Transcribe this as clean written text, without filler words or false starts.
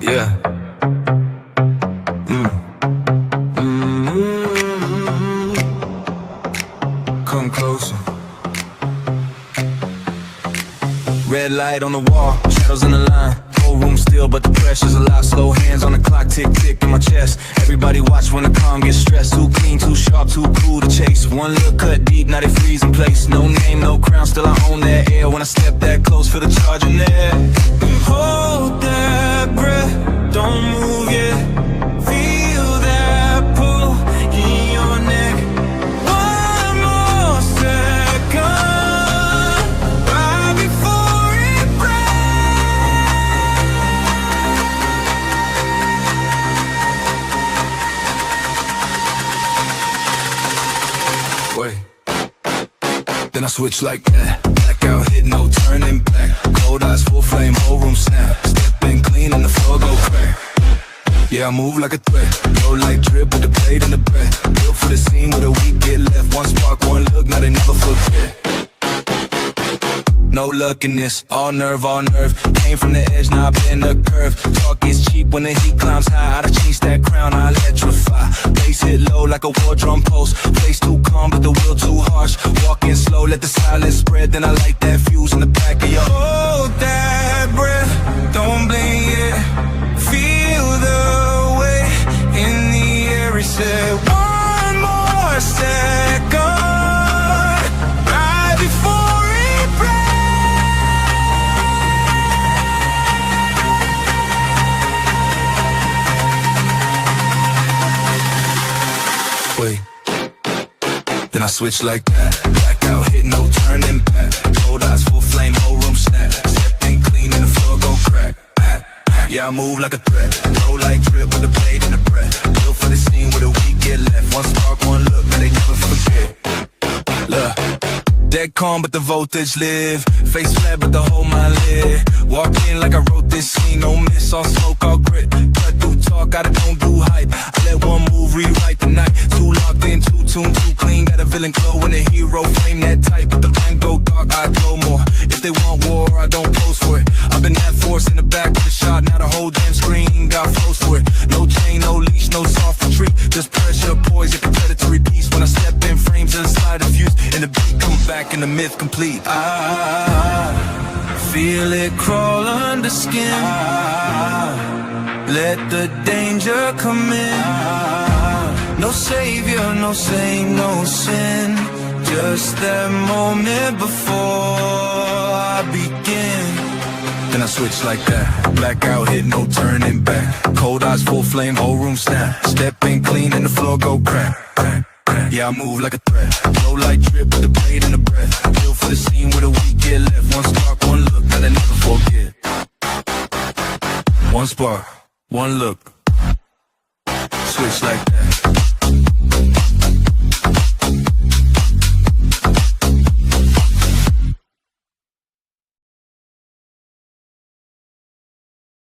Yeah. Come closer. Red light on the wall, shadows in the line. Whole room still, but the pressure's a lot. Slow hands on the clock, tick tick in my chest. Everybody watch when the calm gets stressed. Too clean, too sharp, too cool to chase. One look cut deep, now they freeze in place. No name, no crown, still I own that air. When I step that close, feel the charge in there. Hold that breath, don't move yet. Feel that pull in your neck. One more second, right before it breaks. Wait. Then I switch like that. Blackout hit, no turning back. Cold eyes, full flame, whole room snap. Step in clean and the floor go crack. Yeah, I move like a threat. Low light drip with the blade in the breath. Built for the scene with a weak get left. One spark, one look, now they never forget. No luck in this, all nerve, all nerve. Came from the edge, now I bend the curve. Talk is cheap when the heat climbs high. I'd chase that crown, I electrify. Bass hit low like a war drum post. Place too calm, but the wheel too harsh. Walking slow, let the silence spread. Then I light that fuse in the back of your. Hold that breath, don't blink it. Feel the weight in the air. He said, one more second. Wait. Then I switch like that. Blackout hit, no turning back. Cold eyes, full flame, whole room snap. Step in clean and the floor go crack. Yeah, I move like a threat. Low light drip with the blade in the breath. Built for the scene with a weak get left. One spark, one look, now they never forget. Look. Dead calm, but the voltage live. Face flat, but the whole mind lit. Walk in like I wrote this scene. No miss, all smoke, all grit. Cut through talk, I don't do hype. I let one move rewrite the night. Too locked in, too tuned, too clean. Got a villain glow when the hero flame that tight. But the line go dark, I glow more. If they want war, I don't pose for it. I've been that force in the back of the shot. Now the whole damn screen got flows for it. No chain, no leash, no soft retreat. Just pressure, poise, a predatory piece. When I step in frames and slide a fuse. And the beat come back and the myth complete. I feel it crawl under skin. Let the danger come in. No savior, no saint, no sin. Just that moment before I begin. Then I switch like that. Blackout hit, no turning back. Cold eyes, full flame, whole room snap. Step in clean and the floor go crack, crack. Yeah, I move like a threat. Low light drip with the blade in the breath. Built for the scene with a weak get left. One spark, one look, now they never forget. One spark, one look. Switch like that.